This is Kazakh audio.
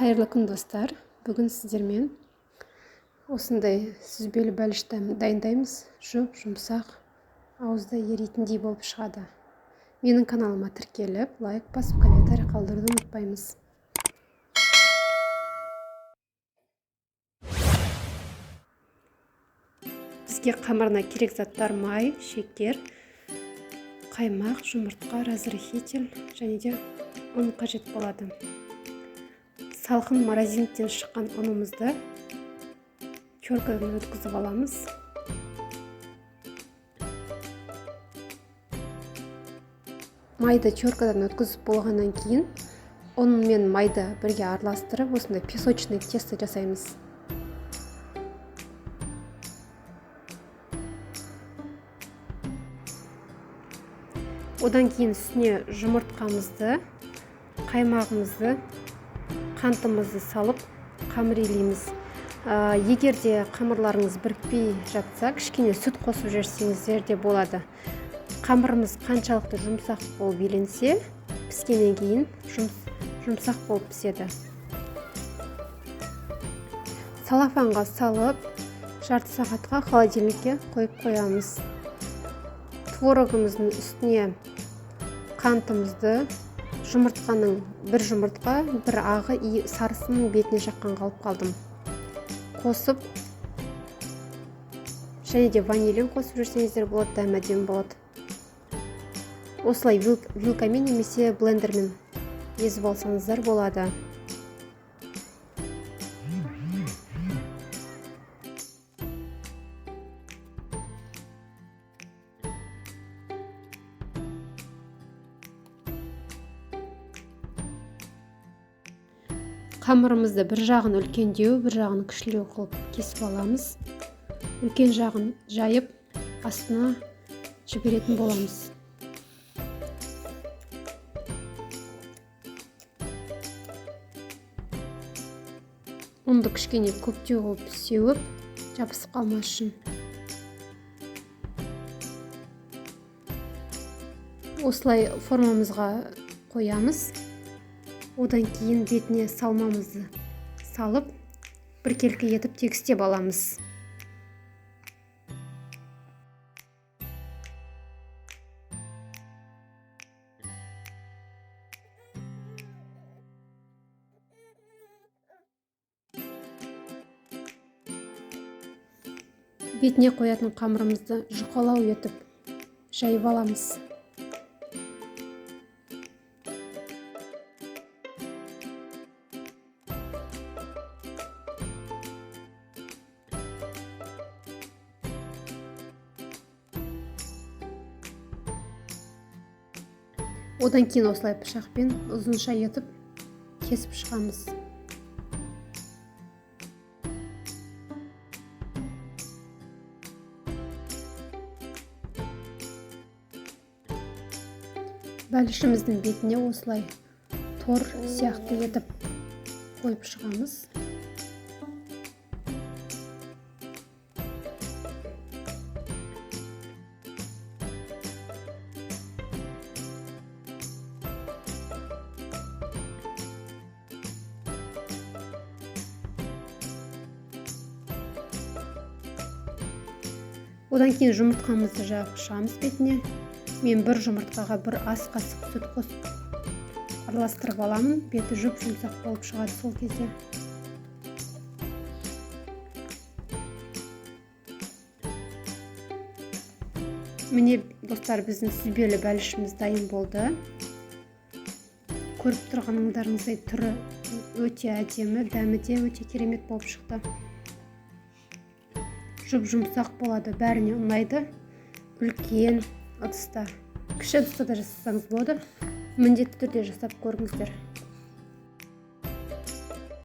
Қайырлы күн достар. Бүгін сіздермен осындай сүзбелі бәлішті дайындаймыз. Жұмсақ, ауызда еритіндей болып шығады. Менің каналыма тіркеліп, лайк басып, комментарий қалдыруды ұмытпаймыз. Бізге қамырына керек заттар май, шекер, қаймақ, жұмыртқа, разрыхитель және де ұн қажет болады. Салқын морозилктен шыққан ұнымызды теркадан өткізіп аламыз. Майды теркадан өткізіп болғаннан кейін ұн мен майды бірге араластырып, осындай песочный тесто жасаймыз. Одан кейін үстіне жұмыртқамызды, қаймағымызды, қантымызды салып қамыр илейміз. Егер де қамырларыңыз бірікпей жатса, кішкене сүт қосып жіберсеңіздер де болады. Қамырымыз қаншалықты жұмсақ болып иленсе, піскеннен кейін жұмсақ болып піседі. Салафанға салып, жарты сағатқа холодильникке қойып қоямыз. Творогымыздың үстіне қантымызды, жұмыртқаның бір жұмыртқа, бір ағы сарысының бетіне жаққан қалып қалдым. Қосып, және де ванилин қосып жүрсеңіздер болады, дәм әдемі болады. Осылай вилкамен немесе блендермен езіп алсаңыздар болады. Қамырымызды бір жағын үлкендеу, бір жағын кішілеу қылып кесіп аламыз. Үлкен жағын жайып, астына жіберетін боламыз. Ұнды кішкене көктеу қылып сеуіп, жабысып қалмас үшін. Осылай формамызға қоямыз. Одан кейін бетіне салмамызды салып, біркелкі етіп тегістеп аламыз. Бетіне қоятын қамырымызды жұқалау етіп жайып аламыз. Одан кейін осылай пышақпен ұзынша етіп кесіп шығамыз. Бәлішіміздің бетіне осылай тор сияқты етіп қойып шығамыз. Одан кейін жұмыртқамызды жағып шығамыз бетіне. Мен бір жұмыртқаға бір ас қасық сүт қосып араластырып аламын. Беті жұмсақ болып шығады сол кезде. Міне достар, біздің сүзбелі бәлішіміз дайын болды. Көріп тұрғаныңыздай түрі өте әдемі, дәмі де өте керемет болып шықты. Жұмсақ болады, бәріне ұнайды. Үлкен ыдыста, кіші ыдыста да жасасаңыз болады. Міндетті түрде жасап көріңіздер.